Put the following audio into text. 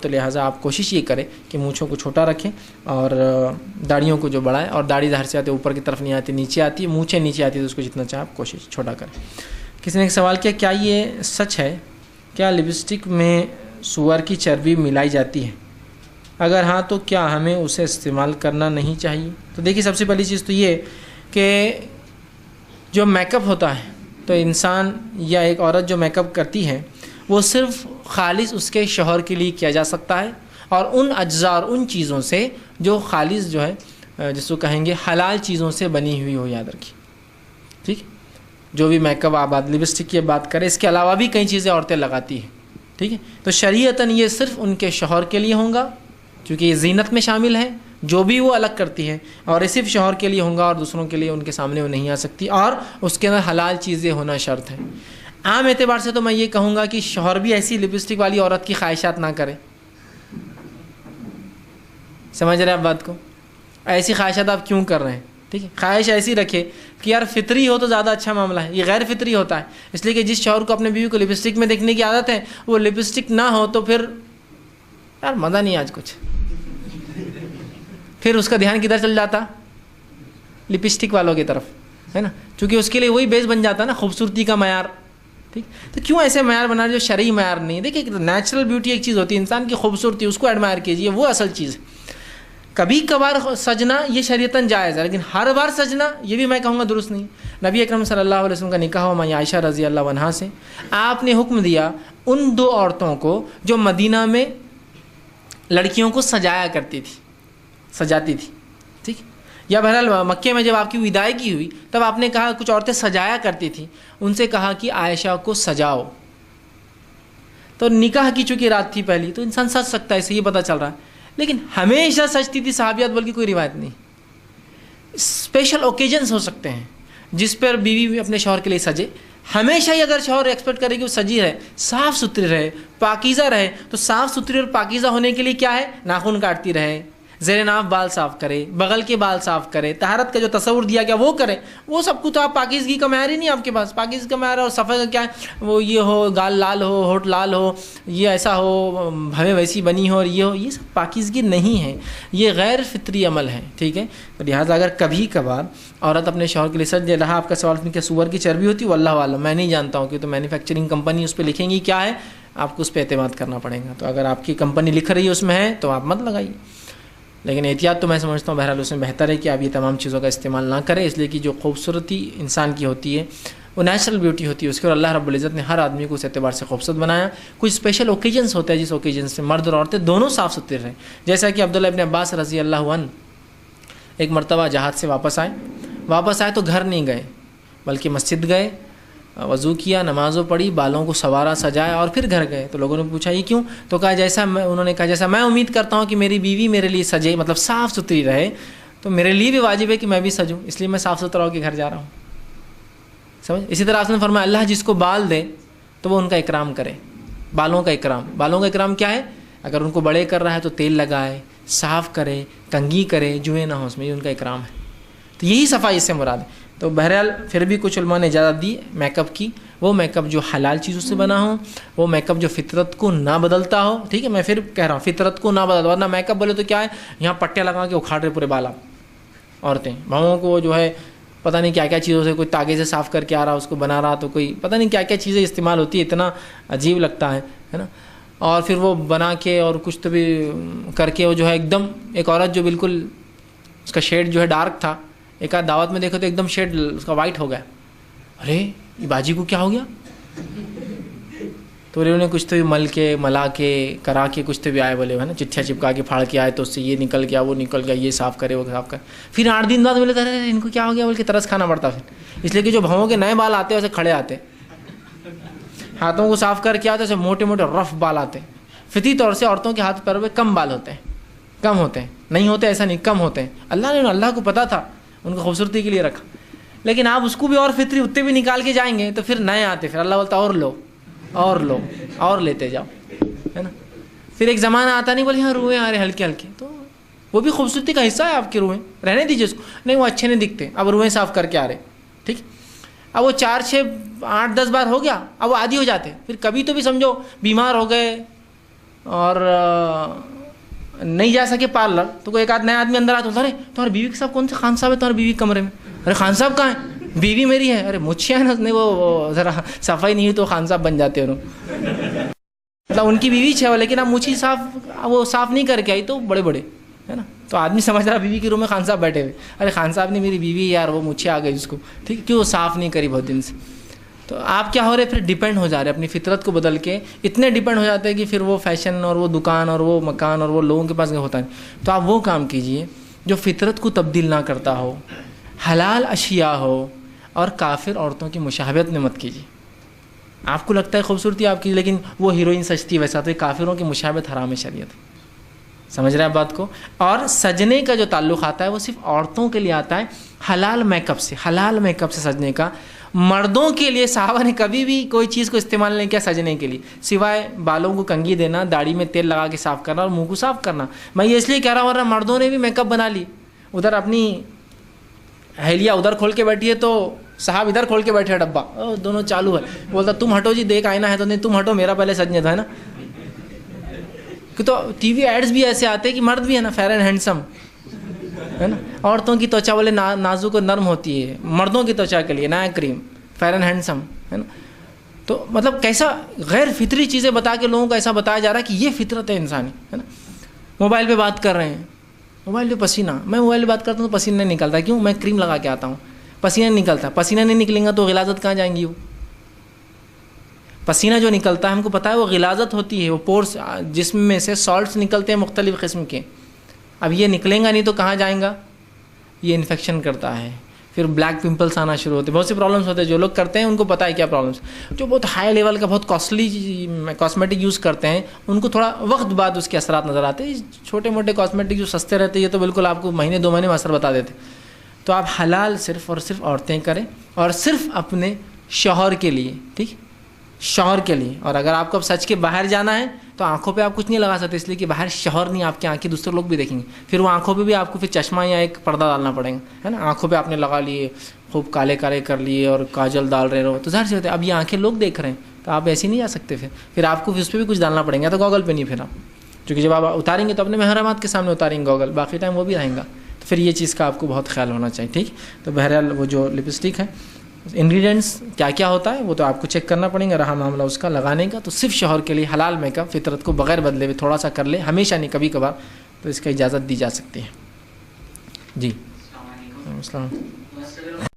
تو لہٰذا آپ کوشش یہ کریں کہ مونچھوں کو چھوٹا رکھیں اور داڑھیوں کو جو بڑھائیں، اور داڑھی ظاہر سے آتی ہے اوپر کی طرف نہیں آتی، نیچے آتی ہے، مونچھیں نیچے آتی ہے تو اس کو جتنا چاہے آپ کوشش چھوٹا کریں۔ کسی نے ایک سوال کیا، کیا یہ سچ ہے کیا لپسٹک میں سور کی چربی ملائی جاتی ہے؟ اگر ہاں تو کیا ہمیں اسے استعمال کرنا نہیں چاہیے؟ تو دیکھیے سب سے پہلی چیز تو یہ کہ جو میک اپ ہوتا ہے تو انسان یا ایک عورت جو میک اپ کرتی ہے وہ صرف خالص اس کے شوہر کے لیے کیا جا سکتا ہے، اور ان اجزاء اور ان چیزوں سے جو خالص جو ہے جس کو کہیں گے حلال چیزوں سے بنی ہوئی ہو، یاد رکھیے، ٹھیک؟ جو بھی میک اپ آپ لپسٹک کی بات کریں، اس کے علاوہ بھی کئی چیزیں عورتیں لگاتی ہیں، ٹھیک ہے؟ تو شریعتاً یہ صرف ان کے شوہر کے لیے ہوگا، کیونکہ یہ زینت میں شامل ہے، جو بھی وہ الگ کرتی ہے، اور یہ صرف شوہر کے لیے ہوگا اور دوسروں کے لیے ان کے سامنے وہ نہیں آ سکتی، اور اس کے اندر حلال چیزیں ہونا شرط ہے۔ عام اعتبار سے تو میں یہ کہوں گا کہ شوہر بھی ایسی لپسٹک والی عورت کی خواہشات نہ کرے، سمجھ رہے ہیں آپ بات کو؟ ایسی خواہشات آپ کیوں کر رہے ہیں؟ ٹھیک ہے، خواہش ایسی رکھے کہ یار فطری ہو تو زیادہ اچھا معاملہ ہے، یہ غیر فطری ہوتا ہے، اس لیے کہ جس شوہر کو اپنے بیوی کو لپسٹک میں دیکھنے کی عادت ہے، وہ لپسٹک نہ ہو تو پھر یار مزہ نہیں آج کچھ، پھر اس کا دھیان کدھر چل جاتا؟ لپسٹک والوں کی طرف، ہے نا؟ چونکہ اس کے لیے وہی بیس بن جاتا نا خوبصورتی کا معیار، ٹھیک؟ تو کیوں ایسے معیار بنا رہے جو شرعی معیار نہیں ہے؟ دیکھیے نیچرل بیوٹی ایک چیز ہوتی ہے، انسان کی خوبصورتی، اس کو ایڈمائر کیجیے، وہ اصل چیز ہے۔ کبھی کبھار سجنا یہ شریعتاً جائز ہے، لیکن ہر بار سجنا یہ بھی میں کہوں گا درست نہیں۔ نبی اکرم صلی اللہ علیہ وسلم کا نکاح ہوا ماں عائشہ رضی اللہ عنہا سے، آپ نے حکم دیا ان دو عورتوں کو جو مدینہ میں لڑکیوں کو سجایا کرتی تھی، سجاتی تھی، ٹھیک؟ یا بہرحال مکے میں جب آپ کی وداعگی ہوئی تب آپ نے کہا کچھ عورتیں سجایا کرتی تھیں، ان سے کہا کہ عائشہ کو سجاؤ۔ تو نکاح کی چونکہ رات تھی پہلی، تو انسان سج سکتا ہے، اسے یہ پتہ چل رہا ہے، لیکن ہمیشہ سجتی تھی صحابیات، بلکہ کوئی روایت نہیں۔ اسپیشل اوکیجنس ہو سکتے ہیں جس پر بیوی اپنے شوہر کے لیے سجے، ہمیشہ ہی اگر شوہر ایکسپیکٹ کرے کہ وہ سجی رہے، صاف ستھری رہے، پاکیزہ رہے، تو صاف ستھری اور پاکیزہ ہونے کے لیے کیا ہے؟ ناخن کاٹتی رہے، زیر ناف بال صاف کرے، بغل کے بال صاف کرے، طہارت کا جو تصور دیا گیا وہ کرے، وہ سب کچھ۔ آپ پاکیزگی کا معیار ہی نہیں آپ کے پاس، پاکیزگی کا معیار اور صفائی کا کیا ہے؟ وہ یہ ہو، گال لال ہو، ہونٹ لال ہو، یہ ایسا ہو، بھویں ویسی بنی ہو، اور یہ ہو، یہ سب پاکیزگی نہیں ہے، یہ غیر فطری عمل ہے، ٹھیک ہے؟ لہٰذا اگر کبھی کبھار عورت اپنے شوہر کے لیے سج دے رہا، آپ کا سوال کہ سور کی چربی ہوتی ہے، واللہ عالم، میں نہیں جانتا ہوں، کہ تو مینوفیکچرنگ کمپنی اس پہ لکھیں گی کیا ہے، آپ کو اس پہ اعتماد کرنا پڑے گا۔ تو اگر آپ کی کمپنی لکھ رہی ہے اس میں ہے تو آپ مت لگائیے، لیکن احتیاط تو میں سمجھتا ہوں بہرحال اس میں بہتر ہے کہ آپ یہ تمام چیزوں کا استعمال نہ کریں، اس لیے کہ جو خوبصورتی انسان کی ہوتی ہے وہ نیچرل بیوٹی ہوتی ہے، اس کے اور اللہ رب العزت نے ہر آدمی کو اس اعتبار سے خوبصورت بنایا۔ کچھ اسپیشل اوکیجنس ہوتے ہیں جس اوکیجن سے مرد اور عورتیں دونوں صاف ستھرے رہیں، جیسا کہ عبداللہ ابن عباس رضی اللہ عنہ ایک مرتبہ جہاد سے واپس آئے تو گھر نہیں گئے بلکہ مسجد گئے، وضو کیا، نمازوں پڑھی، بالوں کو سوارا سجایا اور پھر گھر گئے۔ تو لوگوں نے پوچھا یہ کیوں؟ تو کہا انہوں نے کہا جیسا میں امید کرتا ہوں کہ میری بیوی میرے لیے سجے، مطلب صاف ستھری رہے، تو میرے لیے بھی واجب ہے کہ میں بھی سجوں، اس لیے میں صاف ستھرا ہو کے گھر جا رہا ہوں، سمجھ؟ اسی طرح آپ نے فرمایا اللہ جس کو بال دے تو وہ ان کا اکرام کرے، بالوں کا اکرام کیا ہے؟ اگر ان کو بڑے کر رہا ہے تو تیل لگائے، صاف کرے، کنگھی کرے، جوئیں نہ ہو اس میں، یہ ان کا اکرام ہے۔ تو یہی صفائی اس سے مراد ہے۔ تو بہرحال پھر بھی کچھ علماء نے اجازت دی میک اپ کی، وہ میک اپ جو حلال چیزوں سے بنا ہو، وہ میک اپ جو فطرت کو نہ بدلتا ہو، ٹھیک ہے؟ میں پھر کہہ رہا ہوں فطرت کو نہ بدلتا، ورنہ میک اپ بولے تو کیا ہے، یہاں پٹے لگا کے اکھاڑ رہے پورے بالا عورتیں، بہوؤں کو جو ہے پتہ نہیں کیا کیا چیزوں سے، کوئی تاگے سے صاف کر کے آ رہا اس کو بنا رہا، تو کوئی پتہ نہیں کیا کیا چیزیں استعمال ہوتی ہے، اتنا عجیب لگتا ہے نا؟ اور پھر وہ بنا کے اور کچھ تو بھی کر کے وہ جو ہے ایک دم، ایک عورت جو بالکل اس کا شیڈ جو ہے ڈارک تھا، ایک آدھ دعوت میں دیکھو تو ایک دم شیڈ اس کا وائٹ ہو گیا، ارے یہ باجی کو کیا ہو گیا؟ تو انہوں نے کچھ تو بھی ملا کے کرا کے کچھ تو بھی آئے بولے ہے نا، چٹھیاں چپکا کے پھاڑ کے آئے تو اس سے یہ نکل گیا، وہ نکل گیا، یہ صاف کرے، وہ صاف کرے۔ پھر 8 دن بعد بولے ارے ان کو کیا ہو گیا بول کے ترس کھانا پڑتا پھر، اس لیے کہ جو بھوؤں کے نئے بال آتے ہیں ویسے کھڑے آتے، ہاتھوں کو صاف کر کے آتے ویسے موٹے موٹے رف بال آتے۔ فطری طور سے عورتوں کے ہاتھ پیروں پہ کم بال ہوتے ہیں، کم ہوتے ہیں، نہیں ہوتے ایسا نہیں، کم ہوتے ہیں، اللہ کو پتہ تھا ان کو خوبصورتی کے لیے رکھا، لیکن آپ اس کو بھی اور فطری اتنے بھی نکال کے جائیں گے تو پھر نئے آتے، پھر اللہ بولتا اور لو اور لیتے جاؤ، ہے نا؟ پھر ایک زمانہ آتا نہیں بولے ہاں روئیں آ رہے ہلکے ہلکے، تو وہ بھی خوبصورتی کا حصہ ہے آپ کی، روئیں رہنے دیجیے اس کو، نہیں وہ اچھے نہیں دکھتے، اب روئیں صاف کر کے آ رہے، ٹھیک؟ اب وہ 4 6 8 10 بار ہو گیا، اب وہ عادی ہو جاتے، پھر کبھی تو بھی سمجھو بیمار ہو گئے، اور نہیں جا سکے پارلر تو کوئی ایک آدھ نیا آدمی اندر آتا ہے، ارے تمہاری بیوی کے ساتھ کون سے خان صاحب ہے تمہاری بیوی کے کمرے میں؟ ارے خان صاحب کہاں ہے؟ بیوی میری ہے. ارے مچھیاں ہیں نا، نہیں وہ ذرا صفائی نہیں ہوئی تو خان صاحب بن جاتے ہیں. مطلب ان کی بیوی ہے لیکن اب مچھی وہ صاف نہیں کر کے آئی تو بڑے بڑے ہے نا، تو آدمی سمجھ رہا بیوی کے روم میں خان صاحب بیٹھے ہوئے. ارے خان صاحب نے میری بیوی یار وہ مچھی آ گئی اس کو، ٹھیک، کیوں صاف نہیں کری بہت دن سے. تو آپ کیا ہو رہے پھر ڈیپینڈ ہو جا رہے اپنی فطرت کو بدل کے، اتنے ڈیپینڈ ہو جاتے ہیں کہ پھر وہ فیشن اور وہ دکان اور وہ مکان اور وہ لوگوں کے پاس ہوتا نہیں. تو آپ وہ کام کیجئے جو فطرت کو تبدیل نہ کرتا ہو، حلال اشیاء ہو، اور کافر عورتوں کی مشابہت میں مت کیجیے. آپ کو لگتا ہے خوبصورتی آپ کی، لیکن وہ ہیروئن سجتی ویسا، تو کافروں کی مشابہت حرام ہے شریعت. سمجھ رہے ہیں بات کو؟ اور سجنے کا جو تعلق آتا ہے وہ صرف عورتوں کے لیے آتا ہے حلال میک اپ سے، حلال میک اپ سے سجنے کا. مردوں کے لیے صحابہ نے کبھی بھی کوئی چیز کو استعمال نہیں کیا سجنے کے لیے، سوائے بالوں کو کنگھی دینا، داڑھی میں تیل لگا کے صاف کرنا اور منہ کو صاف کرنا. میں یہ اس لیے کہہ رہا ہوں ورنہ مردوں نے بھی میک اپ بنا لی. ادھر اپنی اہلیہ ادھر کھول کے بیٹھی ہے تو صاحب ادھر کھول کے بیٹھے ڈبہ، دونوں چالو ہے. بولتا تم ہٹو جی، دیکھ آئینہ ہے تو نہیں، تم ہٹو میرا پہلے سجنے تھا، ہے نا. کہ تو ٹی وی ایڈز بھی ایسے آتے ہیں کہ مرد بھی ہے نا فیئر اینڈ ہینڈسم، ہے نا. عورتوں کی توچا والے نازک اور نرم ہوتی ہے، مردوں کی توچا کے لیے نیا کریم فیئر اینڈ ہینڈسم، ہے نا. تو مطلب کیسا غیر فطری چیزیں بتا کے لوگوں کو ایسا بتایا جا رہا ہے کہ یہ فطرت ہے انسانی، ہے نا. موبائل پہ بات کر رہے ہیں، موبائل پہ پسینہ، میں موبائل پہ بات کرتا ہوں تو پسینہ نہیں نکلتا، کیوں؟ میں کریم لگا کے آتا ہوں، پسینہ نہیں نکلتا. پسینہ نہیں نکلیں گا تو غلاظت کہاں جائیں گی؟ وہ پسینہ جو نکلتا ہے ہم کو پتہ ہے وہ غلاظت ہوتی ہے، وہ پورس جسم میں سے سالٹس نکلتے ہیں مختلف قسم کے. اب یہ نکلیں گا نہیں تو کہاں جائیں گا؟ یہ انفیکشن کرتا ہے، پھر بلیک پمپلس آنا شروع ہوتے ہیں، بہت سے پرابلمس ہوتے ہیں. جو لوگ کرتے ہیں ان کو پتہ ہے کیا پرابلمس. جو بہت ہائی لیول کا بہت کاسٹلی کاسمیٹک یوز کرتے ہیں ان کو تھوڑا وقت بعد اس کے اثرات نظر آتے ہیں. چھوٹے موٹے کاسمیٹک جو سستے رہتے ہیں یہ تو بالکل آپ کو مہینے 2 مہینے میں اثر بتا دیتے. تو آپ حلال صرف اور صرف عورتیں کریں، اور صرف اپنے شوہر کے لیے، ٹھیک، شوہر کے لیے. اور اگر آپ کو اب سچ کے باہر جانا ہے تو آنکھوں پہ آپ کچھ نہیں لگا سکتے، اس لیے کہ باہر شوہر نہیں، آپ کی آنکھیں دوسرے لوگ بھی دیکھیں گے. پھر وہ آنکھوں پہ بھی آپ کو پھر چشمہ یا ایک پردہ ڈالنا پڑے گا، ہے نا. آنکھوں پہ آپ نے لگا لیے، خوب کالے کالے کر لیے اور کاجل ڈال رہے ہو تو ظاہر سے ہوتا ہے اب یہ آنکھیں لوگ دیکھ رہے ہیں تو آپ ایسے نہیں جا سکتے. پھر آپ کو اس پہ بھی کچھ ڈالنا پڑے گا، تو گوگل پہ نہیں. پھر آپ کیونکہ جب آپ اتاریں گے تو اپنے محرمات کے سامنے اتاریں گے گوگل، باقی ٹائم وہ بھی رہیں گا. تو پھر یہ چیز کا آپ کو بہت خیال ہونا چاہیے، ٹھیک. تو بہرحال وہ جو لپسٹک ہے انگریڈینٹس کیا کیا ہوتا ہے وہ تو آپ کو چیک کرنا پڑیں گا. رہا معاملہ اس کا لگانے کا تو صرف شوہر کے لیے حلال میک اپ فطرت کو بغیر بدلے ہوئے تھوڑا سا کر لے، ہمیشہ نہیں، کبھی کبھار، تو اس کا اجازت دی جا سکتی ہے. جی السلام علیکم.